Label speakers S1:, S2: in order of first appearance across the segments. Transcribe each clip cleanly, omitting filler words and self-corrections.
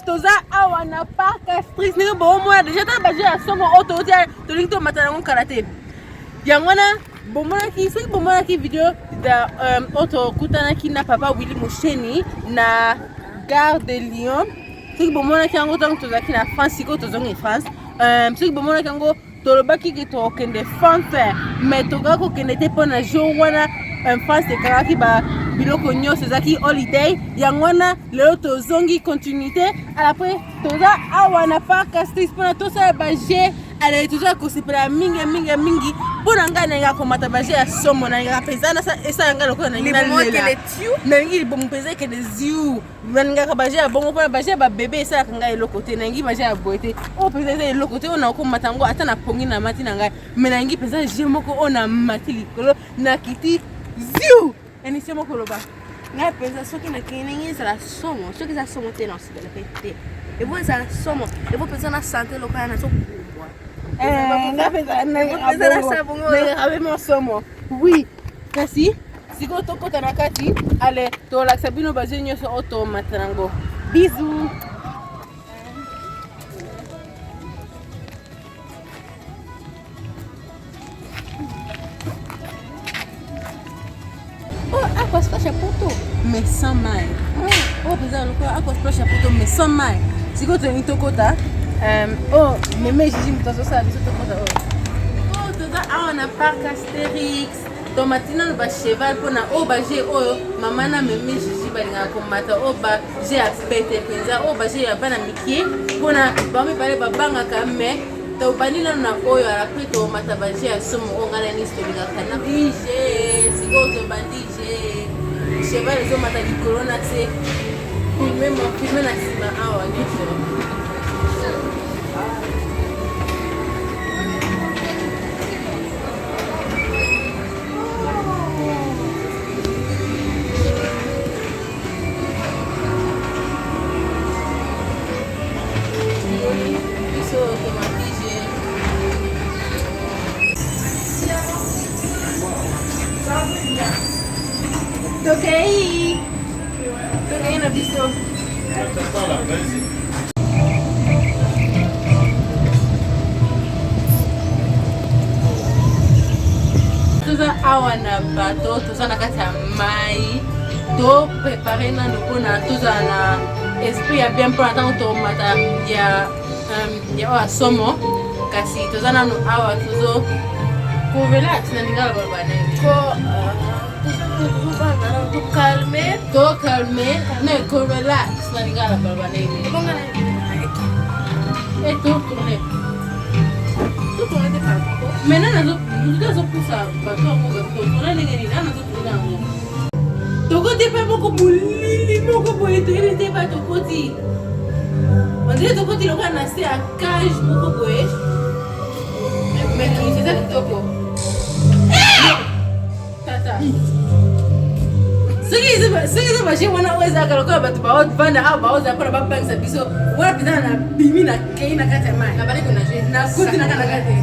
S1: Toza awana parka strict ni bo mo déjà ta baje asomo auto tia to link to matana mon karate yangwana bomona ki video da auto kutana ki na papa Willy Mosheni na gare de Lyon siki bomona ki ango tango toza ki na France siko tozo ngi France siki bomona ki ango to lobaki ki to kende France mais to ga ko kende te pona jo wana France de karaki ba biloko nyonso ezaki holiday yangwana leo tozongi continuité après toza awana parka strict pona tosala baje ale toza kosepela mingi pona nga na komata baje ya somo na nga pezana sa esa nga lokona na ngi bomu peze ke des yeux nga ka baje ya bongo pona baje ba bébé esa nga eloko te na ngi baje ya boete o peze eloko te ona ko matango ata na pongi na mati na nga me na ngi peza je moko ona matili kolo na kiti ziu eni semo koloba nga pesa soki na kinengi za somo soki za somo te na sibele pete e bo za somo e bo pesa na santé lokala na sokumbwa nga pesa na sabongo na abemo somo oui kasi siko tokota na kati ale to la sabino bazenyo so auto matrango bisous. Aqua splash poto mais sans maille. Oh bizarre le aqua splash poto mais sans maille. Si ko to ni tokota oh meme jiji mutazo sa biso tokota oh toza awana parc Astérix tomatina no ba cheval pona o ba je oyo mama na meme jiji balinga komata o ba je a pete penza o ba je ya bana mikie pona ba mi pale babanga kame to banila na oyo ala peto mata ba je asomo o ngala ni stolinga kana bije siko to bandije cheval zo mata di corona tse filme na sima awa nito Toquei na biso. Toza awana bato, toza na kati ya mai, to prepare na nukuna, toza na esprit ya bien pour attendre to mata ya oa somo, kasi toza na nu awa tozo ko relax na ningala babane. To calmer, ne ko relax na ningala babane. Et to tourner de partout. Maintenant nous poussa bateau mo tourner ngeni na to tourner. Toko te pa moko bulili moko boye to te pa to koti. On dirait to koti loka na se a cage moko boye. Mais c'est ça toko. Tata. Sigi baje wana weza kaloka batu ba banda au ba oza para bapangisa biso. Wala pizana na bimi na kei na kati ya mai. Na bale kuna je. Na kuti na kana kati.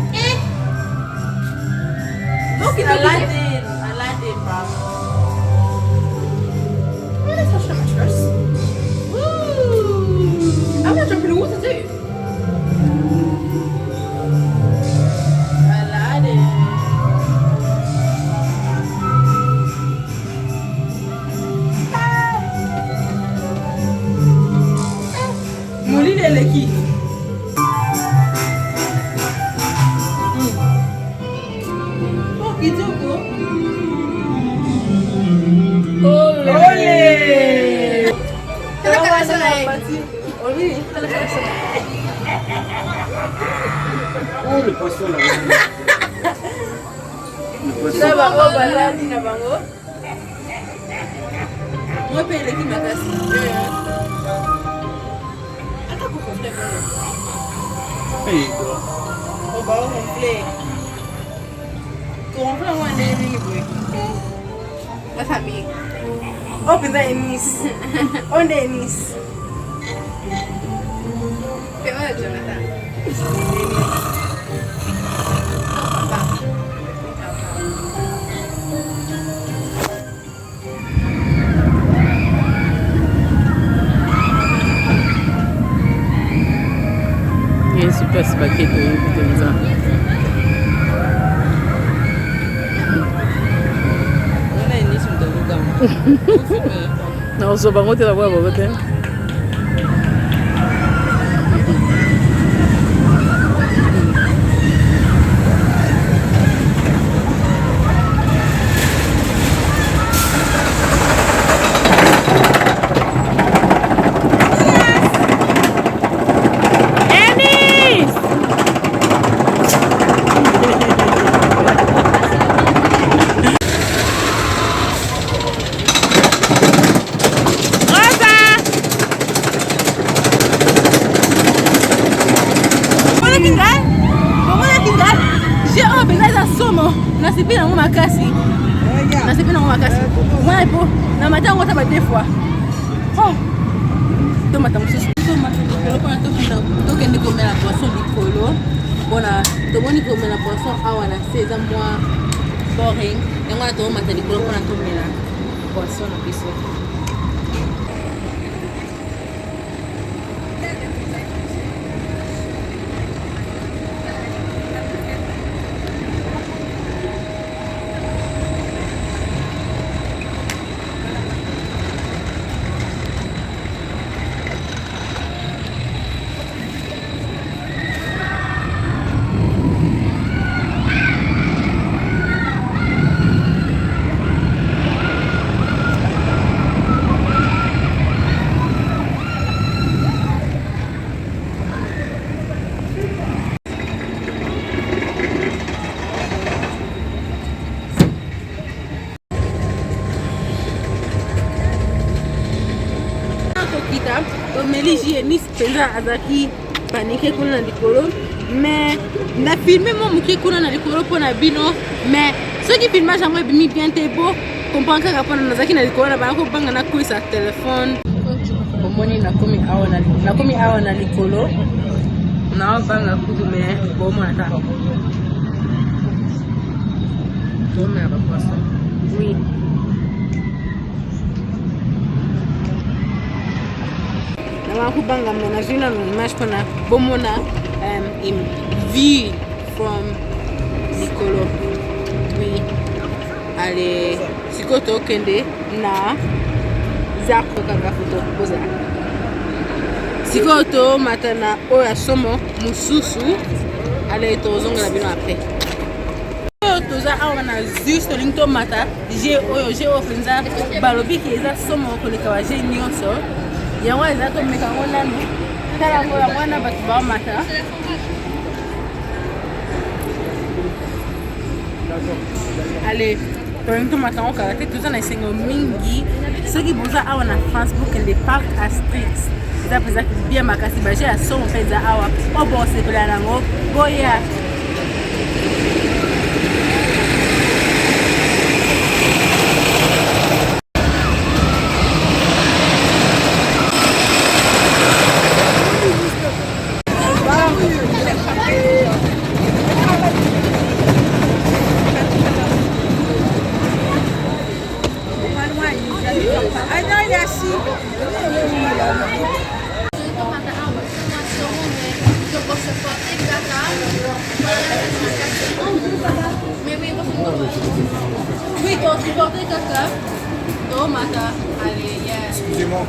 S1: Okay, Aladdin, bro. Let's wash my first. Woo! I'm gonna jump in the water too. Aladdin. Mouline leki. Kitoko. Olé! Oh, le poisson là. Ça va, on va là, Nina Bango. Moi, paye les qui m'agace. Attends, pour qu'on fait. Hey, quoi. On va ronfler. Qu'on fait un nez libre. La famille. Open the Nice. On the Nice.
S2: É super spaghetti utenza.
S3: Non è nessuno da Lugano.
S2: Non so, ma molti la vuoi vedere?
S1: Nasipina ngoma kasi. Nasipina ngoma kasi. Mwana po na matango taba deux fois. Oh. Toma tamususu. Toma tokolo to funda. Tokende komela poisson likolo. Bona tomoni komela poisson awa na seza moi boring. Ngwana to mata likolo pona tomela poisson na biso. Meliji ni spenda azaki panique kuna na likolo mais na filmer mo muke kuna na likolo pona bino mais ce qui filmage yango ebimi bien te bo comprendre kaka pona nazaki na likolo na bana ko banga na kuisa téléphone omoni nakomi awa na likolo na banga kudu mais bomo ata bomo ya bapoisson oui. Kubanga mena jina image pona bomona in view from Nicolo. Oui. Allez, sikoto kende na zako kanga photo poza. Sikoto matana oya somo mususu. Allez tozonga na bino après. Toza awa na juste linto mata j'ai offenza balobi ki eza somo koleka wa j'ai nyonso. Yango eza to meka ngona no tala ngo ngona batu ba mata allez to mata on karate tout ça na sengo mingi ceux qui boza awa na France book and the park Asterix eza pesa bien makasi ba j'ai aso on fait za awa o bo se kola nango boya Oui, quand tu portais caca, tomate, allez, yeah.
S4: Excusez-moi.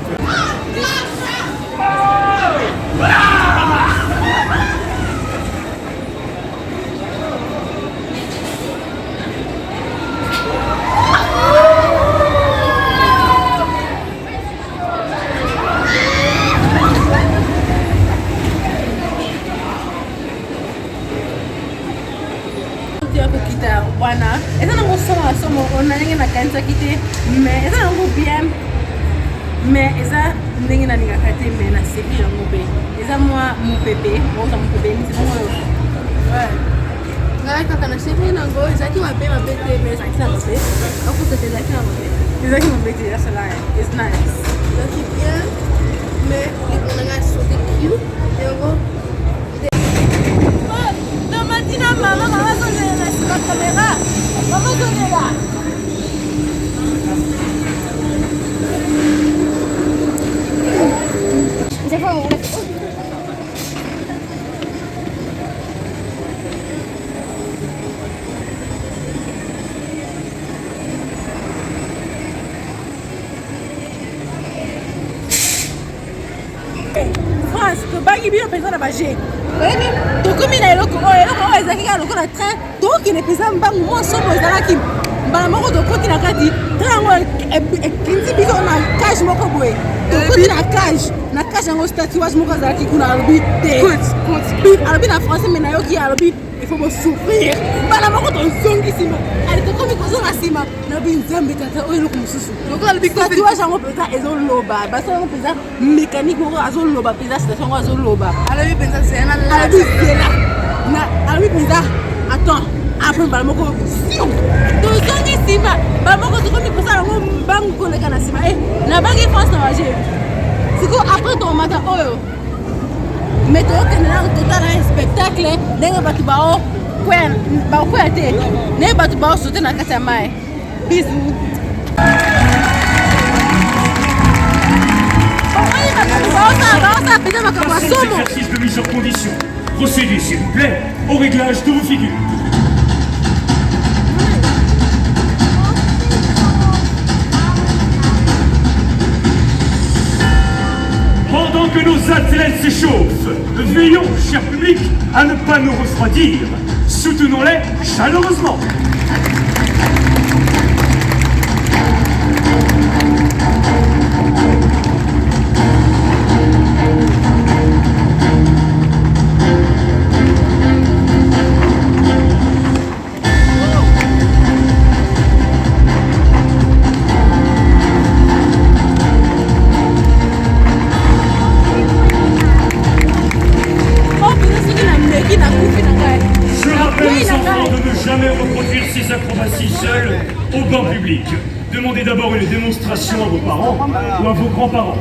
S1: Wana, eza nango somo ona ndenge na kanisa kite mais eza nango bien mais eza ndenge na lingaka te mais na sepi yango pe eza mwa mopepe oza mopepe nisi bongo ouais ngai kaka na sepi nango ezalaki mabe te mais ezalaki na mabe akuta te ezalaki na mabe It's like my baby, that's a lie. It's nice.
S4: Donc bien, mais on a sauté cute et on va.
S1: Non, Martina, maman, c'est la caméra. Maman, donnez là.
S4: C'est quoi on
S1: France, tobangi bino mpenza na baje oyebi tokomi na eloko oyo ezalaki kaka lokola train tokokende mpenza mbangu moso boye ezalaki mbala moko tokoti na kati train yango ekindi biso na cage moko boye tokoti na cage yango statuage moko ezalaki kuna alobi te alobi na français me nayoki alobi il faut souffrir mbala moko tozongi nsima ali tokomi kozonga nsima nabi nzambe tata oyo eloko mosusu statuage yango mpenza ezoloba baso yango mpenza mécanique moko azoloba mpenza station yango azoloba
S4: alobi mpenza zela
S1: alobi mpenza attends après mbala moko tozongi nsima mbala moko tokomi kosala yango mbangu koleka na nsima nabangi france na baje siko après tomata oyo mais tokende na totala spectacle ndenge bato baokwea te ndenge bato baosote na kati ya mai bisu
S5: Passez l'exercice de mise en condition. Procédez, s'il vous plaît, au réglage de vos figures. Pendant que nos athlètes s'échauffent, veillons, cher public, à ne pas nous refroidir. Soutenons-les chaleureusement. Ces acrobaties seules au banc public. Demandez d'abord une démonstration à vos parents ou à vos grands-parents.